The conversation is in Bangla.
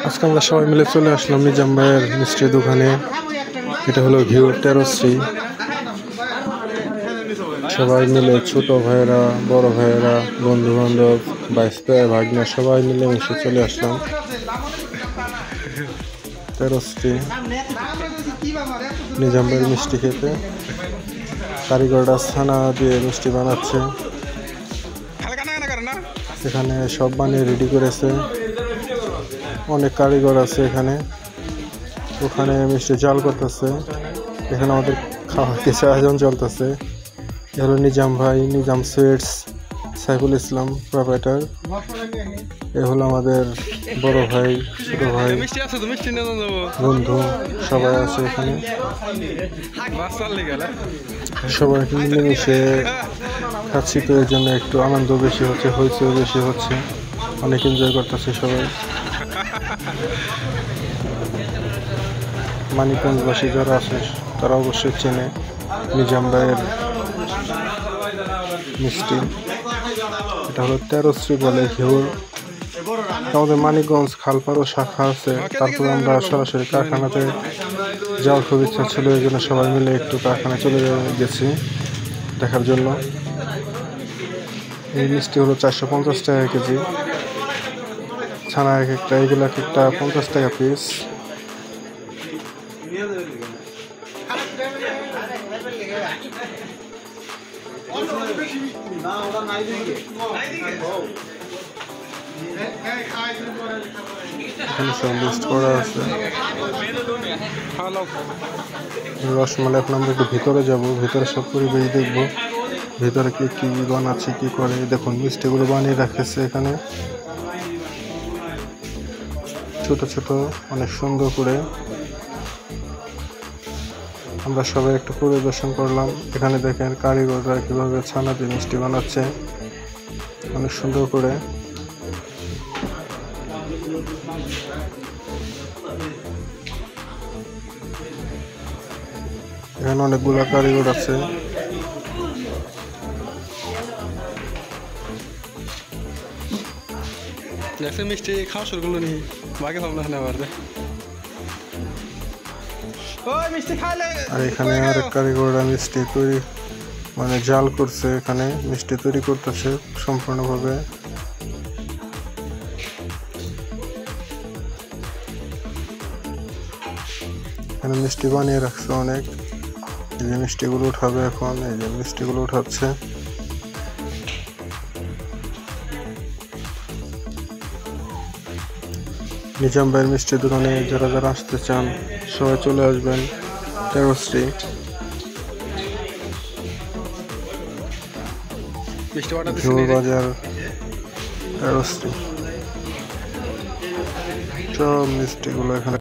আজকে আমরা সবাই মিলে চলে আসলাম নিজাম ভাইয়ের মিষ্টির দোকানে। এটা হলো ঘিউর তেরোশ্রী। সবাই মিলে ছোট ভাইয়েরা, বড় ভাইয়েরা, বন্ধু বান্ধব, ভাইস্তা ভাগনা সবাই মিলে মিশে চলে আসলাম তেরোশ্রী নিজাম ভাইয়ের মিষ্টি খেতে। কারিগররা ছানা দিয়ে মিষ্টি বানাচ্ছে। এখানে সব বানিয়ে রেডি করেছে। অনেক কারিগর আছে এখানে। ওখানে মিষ্টি জাল করতেছে। এখানে আমাদের খাওয়ার কিছু আয়োজন চলতেছে। এ হলো নিজাম ভাই, নিজাম সুইটস, সাইফুল ইসলাম প্রোপাইটার। এ হলো আমাদের বড় ভাই, ছোট ভাই, বন্ধু সবাই আছে এখানে। সবাই মিলেমিশে খাচ্ছি, তো এর জন্য একটু আনন্দ বেশি হচ্ছে, হইচই বেশি হচ্ছে, অনেক এনজয় করতেছে সবাই। মানিকগঞ্জবাসী যারা আছে তারা অবশ্যই চেনে নিজাম ভাইয়ের মিষ্টি। এটা হলো তেরোশ্রী বলে ঘিউর। আমাদের মানিকগঞ্জ খালপাড়ও শাখা আছে। তারপরে আমরা সরাসরি কারখানাতে যাওয়ার খুব ইচ্ছা ছিল, এই জন্য সবাই মিলে একটু কারখানায় চলে গেছি দেখার জন্য। এই মিষ্টি হলো 450 টাকা কেজি। ছানা এক একটা, এগুলো এক একটা 50 টাকা পিস। এখানে সব লিস্ট করা আছে। রসমালাই। এখন আমরা একটু ভিতরে যাব, ভিতরে সব পরিবেশ দেখবো, ভিতরে কি কি বানাচ্ছে, কি করে। দেখুন মিষ্টিগুলো বানিয়ে রাখেছে এখানে ছোট ছোট, অনেক সুন্দর করে। আমরা সবাই একটু পরিবেশন করলাম। এখানে দেখেন কারিগররা কিভাবে ছানা দিয়ে মিষ্টি বানাচ্ছে অনেক সুন্দর করে। এখানে অনেকগুলো কারিগর আছে। মিষ্টি খাওয়া শুরু করলো নি, বাকি ভাবনা নেওয়ার। আর এখানে আরেক কারিগররা মিষ্টি তৈরি, মানে জাল করছে, এখানে মিষ্টি তৈরি করতেছে সম্পূর্ণভাবে। এখানে মিষ্টি বানিয়ে রাখছে অনেক। এই যে মিষ্টিগুলো উঠাবে এখন, এই যে মিষ্টিগুলো উঠাচ্ছে। নিজাম ভাইয়ের মিষ্টির দোকানে যারা যারা আসতে চান সবাই চলে আসবেন তেরোশ্রী। ঘিউর বাজার, তেরোশ্রী। সব মিষ্টিগুলো এখানে